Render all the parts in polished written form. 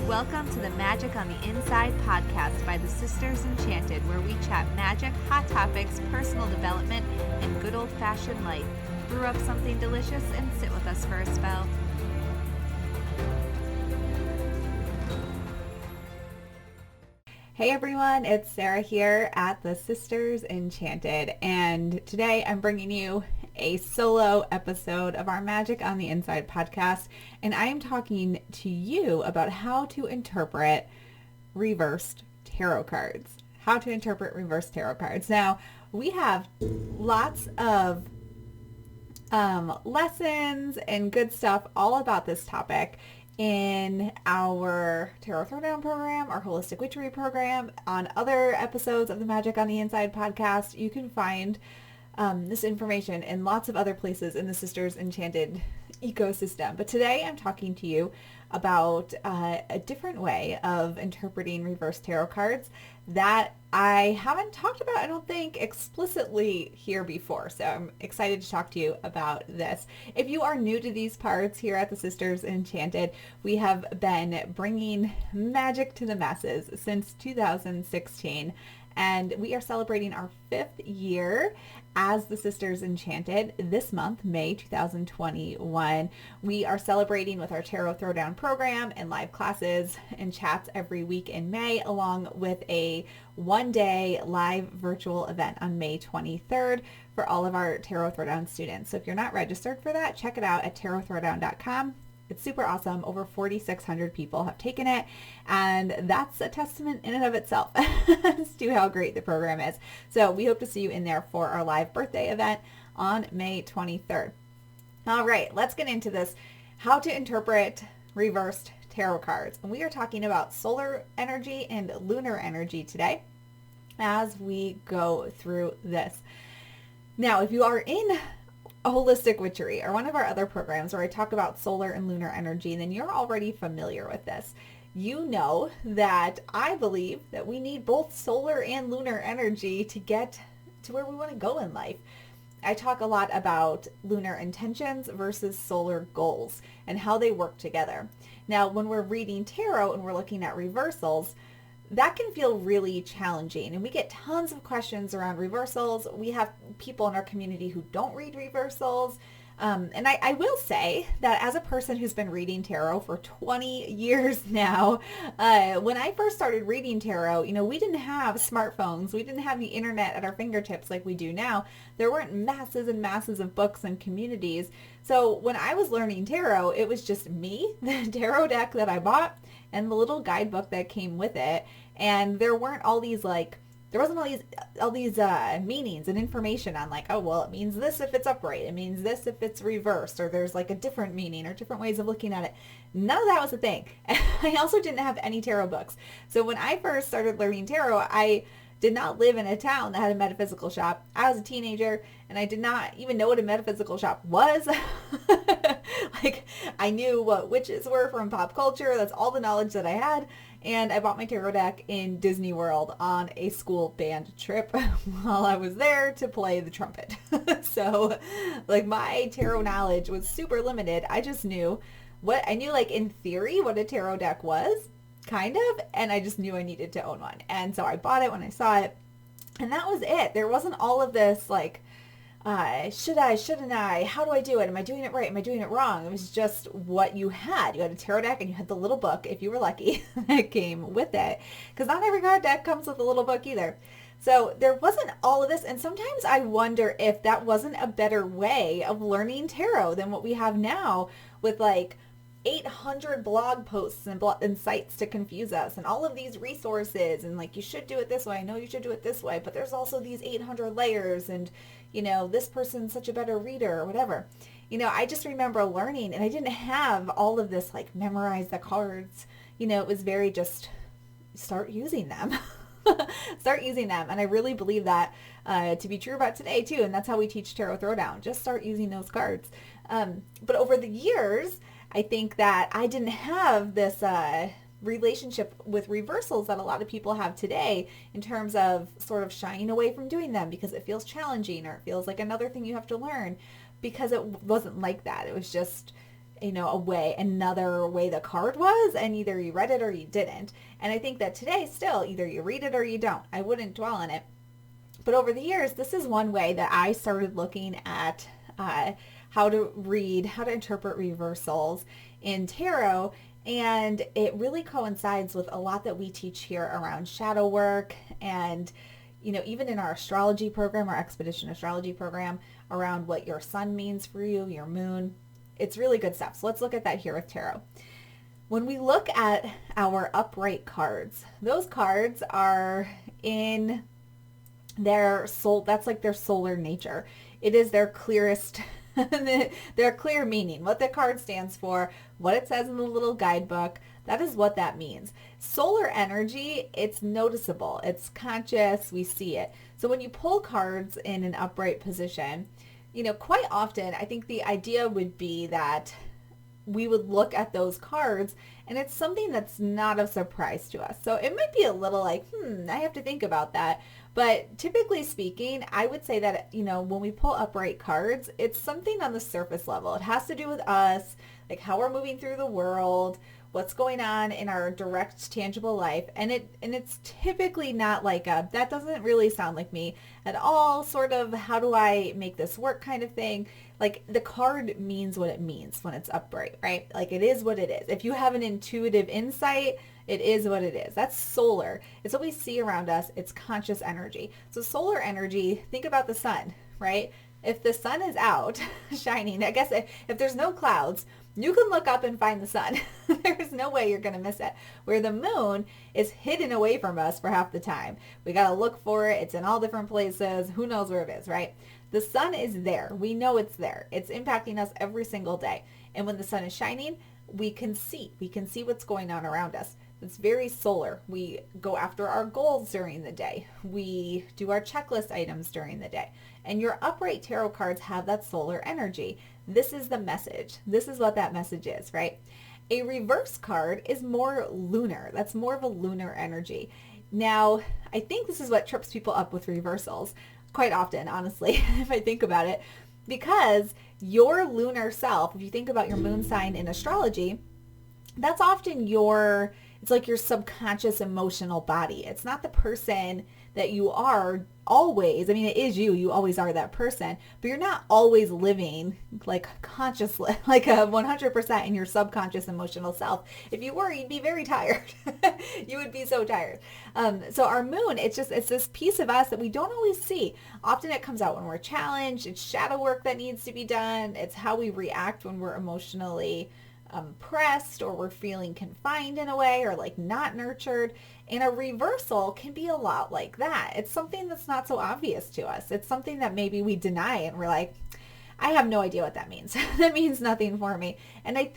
Welcome to the Magic on the Inside podcast by the Sisters Enchanted, where we chat magic, hot topics, personal development, and good old-fashioned life. Brew up something delicious and sit with us for a spell. Hey everyone, it's Sara here at the Sisters Enchanted, and today I'm bringing you a solo episode of our Magic on the Inside podcast, and I am talking to you about how to interpret reversed tarot cards. How to interpret reversed tarot cards. Now, we have lots of lessons and good stuff all about this topic in our Tarot Throwdown program, our Holistic Witchery program, on other episodes of the Magic on the Inside podcast. You can find this information in lots of other places in the Sisters Enchanted ecosystem. But today I'm talking to you about a different way of interpreting reverse tarot cards that I haven't talked about, I don't think, explicitly here before. So I'm excited to talk to you about this. If you are new to these parts here at the Sisters Enchanted, we have been bringing magic to the masses since 2016. And we are celebrating our 5th year as the Sisters Enchanted this month, May 2021. We are celebrating with our Tarot Throwdown program and live classes and chats every week in May, along with a one-day live virtual event on May 23rd for all of our Tarot Throwdown students. So if you're not registered for that, check it out at tarotthrowdown.com. It's super awesome. Over 4,600 people have taken it, and that's a testament in and of itself as to how great the program is. So we hope to see you in there for our live birthday event on May 23rd. All right, let's get into this. How to interpret reversed tarot cards. And we are talking about solar energy and lunar energy today as we go through this. Now, if you are in Holistic Witchery or one of our other programs where I talk about solar and lunar energy, then you're already familiar with this. You know that I believe that we need both solar and lunar energy to get to where we want to go in life. I talk a lot about lunar intentions versus solar goals and how they work together. Now, when we're reading tarot and we're looking at reversals, that can feel really challenging, and we get tons of questions around reversals. We have people in our community who don't read reversals, and I will say that as a person who's been reading tarot for 20 years now, when I first started reading tarot, we didn't have smartphones. We didn't have the internet at our fingertips like we do now. There weren't masses and masses of books and communities. So when I was learning tarot, it was just me, the tarot deck that I bought, and the little guidebook that came with it. And there weren't all these there wasn't all these meanings and information on oh, well, it means this if it's upright, it means this if it's reversed, or there's a different meaning or different ways of looking at it. None of that was a thing. I also didn't have any tarot books. So when I first started learning tarot, I did not live in a town that had a metaphysical shop. I was a teenager and I did not even know what a metaphysical shop was. I knew what witches were from pop culture. That's all the knowledge that I had. And I bought my tarot deck in Disney World on a school band trip while I was there to play the trumpet. So my tarot knowledge was super limited. I just knew in theory what a tarot deck was, kind of, and I just knew I needed to own one. And so I bought it when I saw it, and that was it. There wasn't all of this should I, shouldn't I, how do I do it, am I doing it right, am I doing it wrong? It was just what you had. You had a tarot deck and you had the little book, if you were lucky, that came with it, because not every card deck comes with a little book either. So there wasn't all of this, and sometimes I wonder if that wasn't a better way of learning tarot than what we have now with 800 blog posts and sites to confuse us, and all of these resources, and you should do it this way, I know you should do it this way, but there's also these 800 layers, and this person's such a better reader or whatever. I just remember learning, and I didn't have all of this memorize the cards. It was very just start using them. Start using them. And I really believe that to be true about today too, and that's how we teach Tarot Throwdown. Just start using those cards. But over the years, I think that I didn't have this relationship with reversals that a lot of people have today, in terms of sort of shying away from doing them because it feels challenging or it feels like another thing you have to learn, because it wasn't like that. It was just another way the card was, and either you read it or you didn't. And I think that today still, either you read it or you don't. I wouldn't dwell on it. But over the years, this is one way that I started looking at how to interpret reversals in tarot. And it really coincides with a lot that we teach here around shadow work and, even in our astrology program, our expedition astrology program, around what your sun means for you, your moon. It's really good stuff. So let's look at that here with tarot. When we look at our upright cards, those cards are in their soul. That's like their solar nature. It is their clearest, their clear meaning, what the card stands for, what it says in the little guidebook. That is what that means. Solar energy, it's noticeable. It's conscious. We see it. So when you pull cards in an upright position, quite often, I think the idea would be that we would look at those cards and it's something that's not a surprise to us. So it might be a little like, I have to think about that. But typically speaking, I would say that, when we pull upright cards, it's something on the surface level. It has to do with us, like how we're moving through the world, what's going on in our direct tangible life. And it's typically not like that doesn't really sound like me at all, sort of how do I make this work kind of thing. Like the card means what it means when it's upright, right? Like it is what it is. If you have an intuitive insight, it is what it is. That's solar. It's what we see around us. It's conscious energy. So solar energy, think about the sun, right? If the sun is out shining, I guess if there's no clouds, you can look up and find the sun. There's no way you're going to miss it. Where the moon is hidden away from us for half the time. We got to look for it. It's in all different places. Who knows where it is, right? The sun is there. We know it's there. It's impacting us every single day. And when the sun is shining, we can see. We can see what's going on around us. It's very solar. We go after our goals during the day. We do our checklist items during the day. And your upright tarot cards have that solar energy. This is the message. This is what that message is, right? A reverse card is more lunar. That's more of a lunar energy. Now, I think this is what trips people up with reversals quite often, honestly, if I think about it, because your lunar self, if you think about your moon sign in astrology, that's often it's like your subconscious emotional body. It's not the person that you are always. I mean, it is you. You always are that person, but you're not always living like consciously, like a 100% in your subconscious emotional self. If you were, you'd be very tired. You would be so tired. So our moon, it's this piece of us that we don't always see. Often it comes out when we're challenged. It's shadow work that needs to be done. It's how we react when we're emotionally pressed or we're feeling confined in a way or like not nurtured. And a reversal can be a lot like that. It's something that's not so obvious to us. It's something that maybe we deny and we're like, I have no idea what that means. That means nothing for me. And I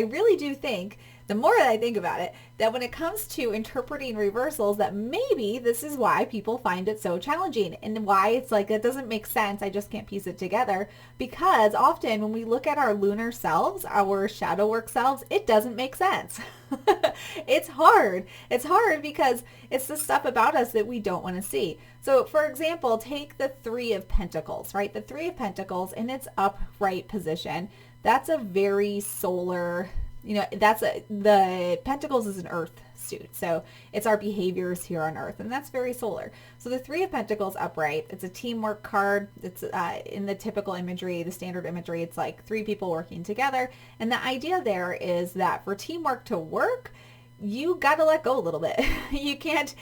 really do think, the more that I think about it, that when it comes to interpreting reversals, that maybe this is why people find it so challenging and why it's like, it doesn't make sense. I just can't piece it together. Because often when we look at our lunar selves, our shadow work selves, it doesn't make sense. It's hard. It's hard because it's the stuff about us that we don't want to see. So for example, take the Three of Pentacles, right? The Three of Pentacles in its upright position, that's a very solar, the Pentacles is an earth suit. So it's our behaviors here on earth, and that's very solar. So the Three of Pentacles upright, it's a teamwork card. It's in the typical imagery, the standard imagery, it's like three people working together. And the idea there is that for teamwork to work, you got to let go a little bit. You can't,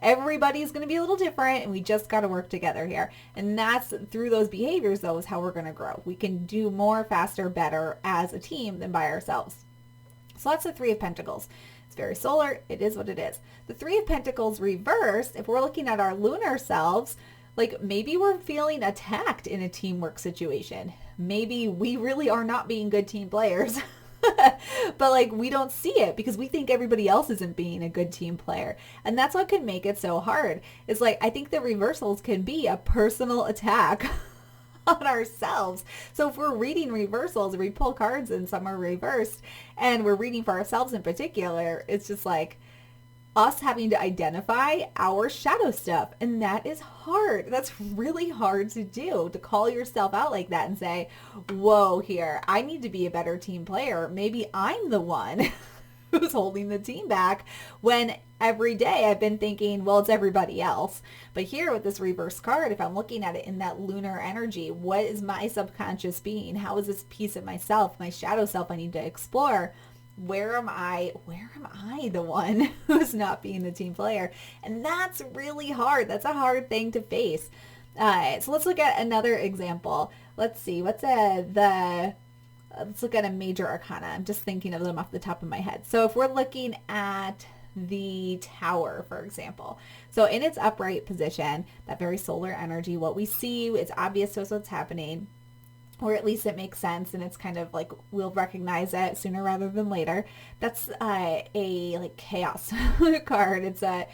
everybody's going to be a little different, and we just got to work together here. And that's through those behaviors, though, is how we're going to grow. We can do more, faster, better as a team than by ourselves. So that's the Three of Pentacles. It's very solar. It is what it is. The Three of Pentacles reversed, if we're looking at our lunar selves, like maybe we're feeling attacked in a teamwork situation. Maybe we really are not being good team players. But like we don't see it because we think everybody else isn't being a good team player. And that's what can make it so hard. It's like, I think the reversals can be a personal attack on ourselves. So if we're reading reversals, we pull cards and some are reversed and we're reading for ourselves in particular, it's just like, us having to identify our shadow stuff. And that is hard. That's really hard to do, to call yourself out like that and say, whoa, here, I need to be a better team player. Maybe I'm the one who's holding the team back, when every day I've been thinking, well, it's everybody else. But here with this reverse card, if I'm looking at it in that lunar energy, what is my subconscious being? How is this piece of myself, my shadow self, I need to explore? Where am I the one who's not being the team player? And that's really hard. That's a hard thing to face. So let's look at another example. Let's see, let's look at a major arcana. I'm just thinking of them off the top of my head. So if we're looking at the Tower, for example, so in its upright position, that very solar energy, what we see, it's obvious to us what's happening, or at least it makes sense, and it's kind of like we'll recognize it sooner rather than later. That's a like chaos card. It's an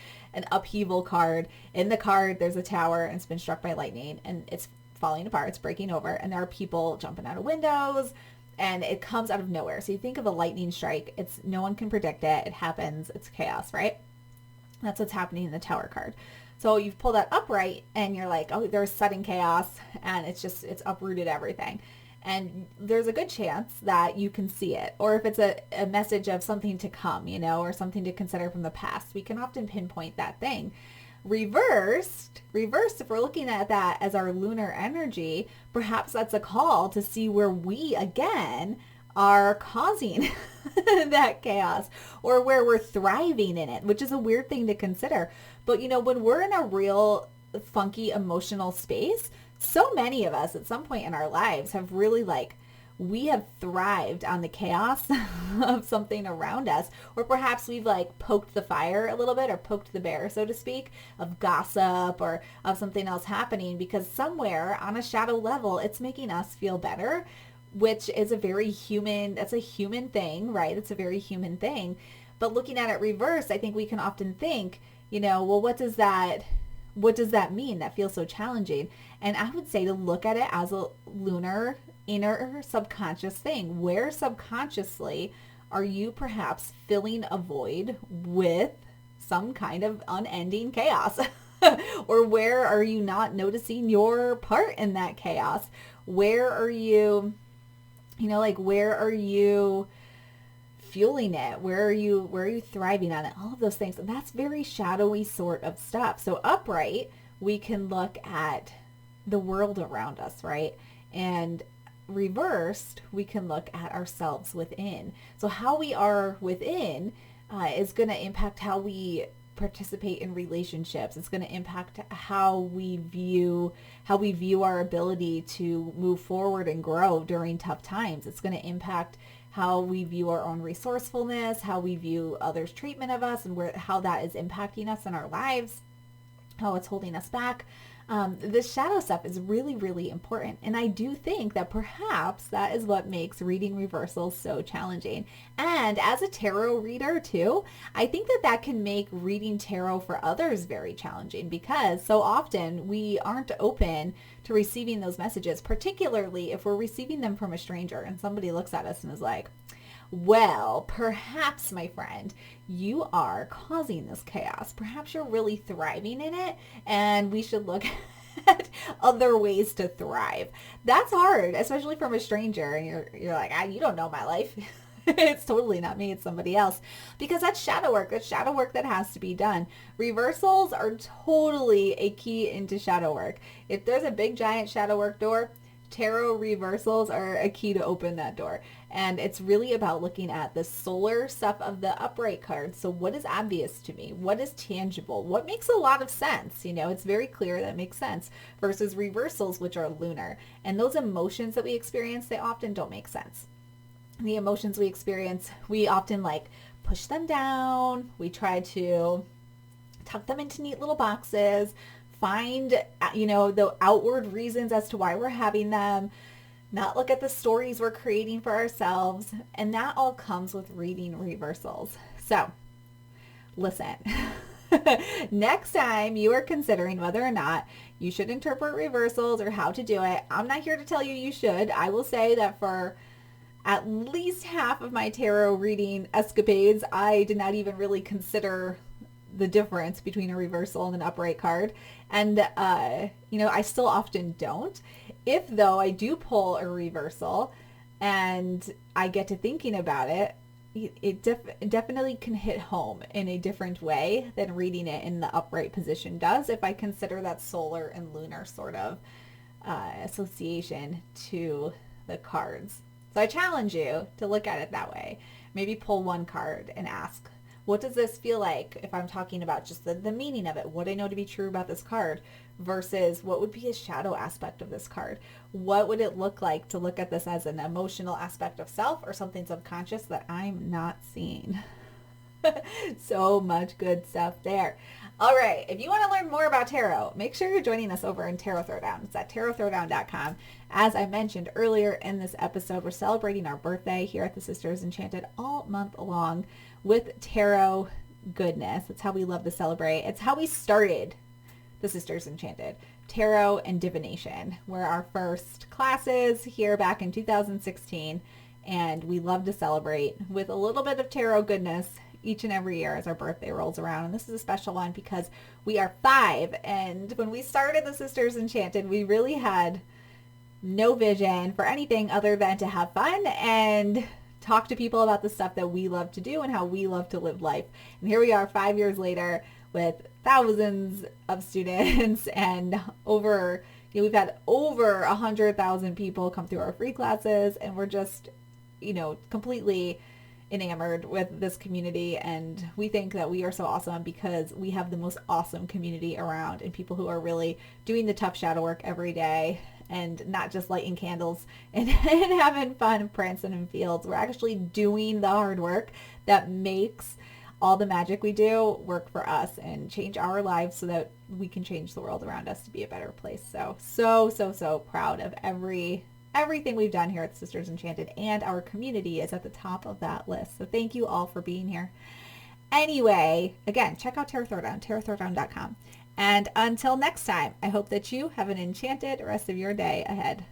upheaval card. In the card, there's a tower, and it's been struck by lightning, and it's falling apart. It's breaking over, and there are people jumping out of windows, and it comes out of nowhere. So you think of a lightning strike. It's no one can predict it. It happens. It's chaos, right? That's what's happening in the Tower card. So you've pulled that upright and you're like, oh, there's sudden chaos, and it's uprooted everything. And there's a good chance that you can see it. Or if it's a message of something to come, or something to consider from the past, we can often pinpoint that thing. Reversed, if we're looking at that as our lunar energy, perhaps that's a call to see where we, again, are causing that chaos, or where we're thriving in it, which is a weird thing to consider. But when we're in a real funky emotional space, so many of us at some point in our lives have really we have thrived on the chaos of something around us, or perhaps we've poked the fire a little bit, or poked the bear, so to speak, of gossip or of something else happening, because somewhere on a shadow level, it's making us feel better, which is that's a human thing, right? It's a very human thing. But looking at it reverse, I think we can often think, well, what does that mean? That feels so challenging. And I would say to look at it as a lunar inner subconscious thing, where subconsciously are you perhaps filling a void with some kind of unending chaos? Or where are you not noticing your part in that chaos? Where are you, where are you fueling it? Where are you thriving on it? All of those things. And that's very shadowy sort of stuff. So upright, we can look at the world around us, right? And reversed, we can look at ourselves within. So how we are within is going to impact how we participate in relationships. It's going to impact how we view our ability to move forward and grow during tough times. It's going to impact how we view our own resourcefulness, how we view others' treatment of us, and how that is impacting us in our lives, how it's holding us back. This shadow stuff is really, really important. And I do think that perhaps that is what makes reading reversals so challenging. And as a tarot reader too, I think that can make reading tarot for others very challenging, because so often we aren't open to receiving those messages, particularly if we're receiving them from a stranger and somebody looks at us and is like, well, perhaps, my friend, you are causing this chaos. Perhaps you're really thriving in it, and we should look at other ways to thrive. That's hard, especially from a stranger, and you're like, you don't know my life. It's totally not me, it's somebody else. Because that's shadow work. That's shadow work that has to be done. Reversals are totally a key into shadow work. If there's a big giant shadow work door, tarot reversals are a key to open that door. And it's really about looking at the solar stuff of the upright card. So what is obvious to me? What is tangible? What makes a lot of sense? It's very clear that makes sense, versus reversals, which are lunar. And those emotions that we experience, they often don't make sense. The emotions we experience, we often push them down. We try to tuck them into neat little boxes, find, the outward reasons as to why we're having them, not look at the stories we're creating for ourselves. And that all comes with reading reversals. So listen, next time you are considering whether or not you should interpret reversals or how to do it, I'm not here to tell you should. I will say that for at least half of my tarot reading escapades, I did not even really consider the difference between a reversal and an upright card. And, I still often don't. If, though, I do pull a reversal and I get to thinking about it, it definitely can hit home in a different way than reading it in the upright position does, if I consider that solar and lunar sort of association to the cards. So I challenge you to look at it that way. Maybe pull one card and ask, what does this feel like if I'm talking about just the meaning of it? What I know to be true about this card versus what would be a shadow aspect of this card? What would it look like to look at this as an emotional aspect of self or something subconscious that I'm not seeing? So much good stuff there. All right, if you want to learn more about tarot, make sure you're joining us over in Tarot Throwdown. It's at tarotthrowdown.com. As I mentioned earlier in this episode, we're celebrating our birthday here at the Sisters Enchanted all month long with tarot goodness. It's how we love to celebrate. It's how we started the Sisters Enchanted. Tarot and divination were our first classes here back in 2016, and we love to celebrate with a little bit of tarot goodness each and every year as our birthday rolls around. And this is a special one because we are 5. And when we started the Sisters Enchanted, we really had no vision for anything other than to have fun and talk to people about the stuff that we love to do and how we love to live life. And here we are 5 years later with thousands of students and we've had over 100,000 people come through our free classes, and we're just, completely enamored with this community. And we think that we are so awesome because we have the most awesome community around, and people who are really doing the tough shadow work every day and not just lighting candles and having fun prancing in fields. We're actually doing the hard work that makes all the magic we do work for us and change our lives so that we can change the world around us to be a better place. So proud of everything we've done here at Sisters Enchanted, and our community is at the top of that list. So thank you all for being here. Anyway, again, check out Tarot Throwdown, tarotthrowdown.com. And until next time, I hope that you have an enchanted rest of your day ahead.